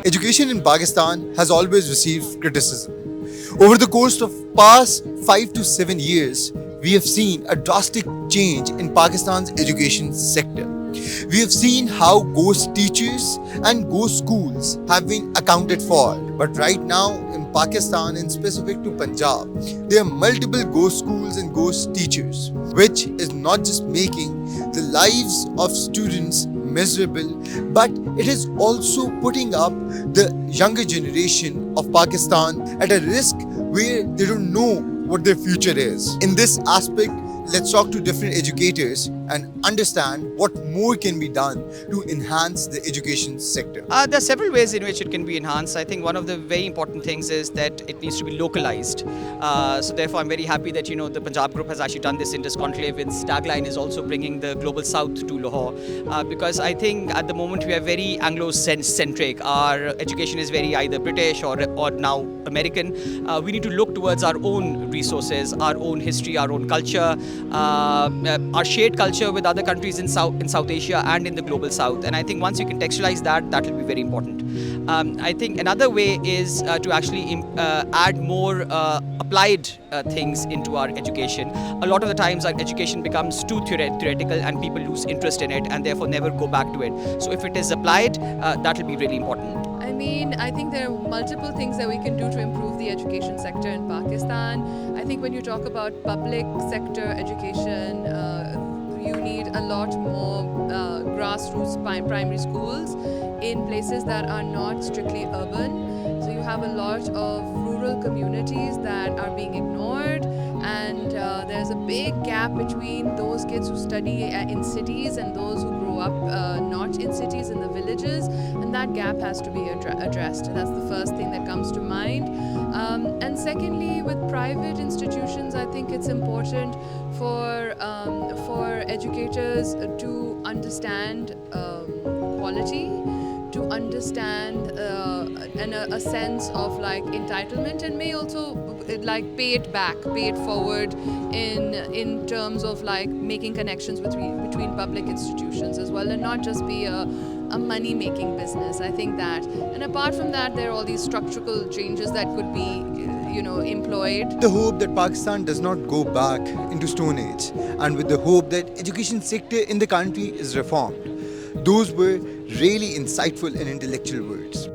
Education in Pakistan has always received criticism. Over the course of past 5 to 7 years, we have seen a drastic change in Pakistan's education sector. We have seen how ghost teachers and ghost schools have been accounted for. But right now in Pakistan, and specific to Punjab, there are multiple ghost schools and ghost teachers, which is not just making the lives of students miserable, but it is also putting up the younger generation of Pakistan at a risk where they don't know what their future is. In this aspect, let's talk to different educators and understand what more can be done to enhance the education sector. There are several ways in which it can be enhanced. I think one of the very important things is that it needs to be localized. So therefore, I'm very happy that the Punjab group has actually done this in this conclave. Its tagline is also bringing the global south to Lahore, because I think at the moment we are very Anglo-centric. Our education is very either British or now American. We need to look towards our own resources, our own history, our own culture, our shared culture with other countries in South Asia and in the global south. And I think once you contextualize that will be very important. I think another way is to actually add more applied things into our education. A lot of the times our education becomes too theoretical and people lose interest in it and therefore never go back to it. So if it is applied, that will be really important. I mean, I think there are multiple things that we can do to improve the education sector in Pakistan. I think when you talk about public sector education, you need a lot more grassroots primary schools in places that are not strictly urban. So you have a lot of rural communities that are being ignored, and there's a big gap between those kids who study in cities and those who grow up not in cities, in the villages, and that gap has to be addressed. That's the first thing that comes to mind. And secondly, with private institutions, I think it's important for educators to understand quality, to understand a sense of like entitlement, and may also like pay it back, pay it forward in terms of like making connections between public institutions as well, and not just be a money-making business. I think that, and apart from that, there are all these structural changes that could be employed. The hope that Pakistan does not go back into Stone Age, and with the hope that education sector in the country is reformed. Those were really insightful and intellectual words.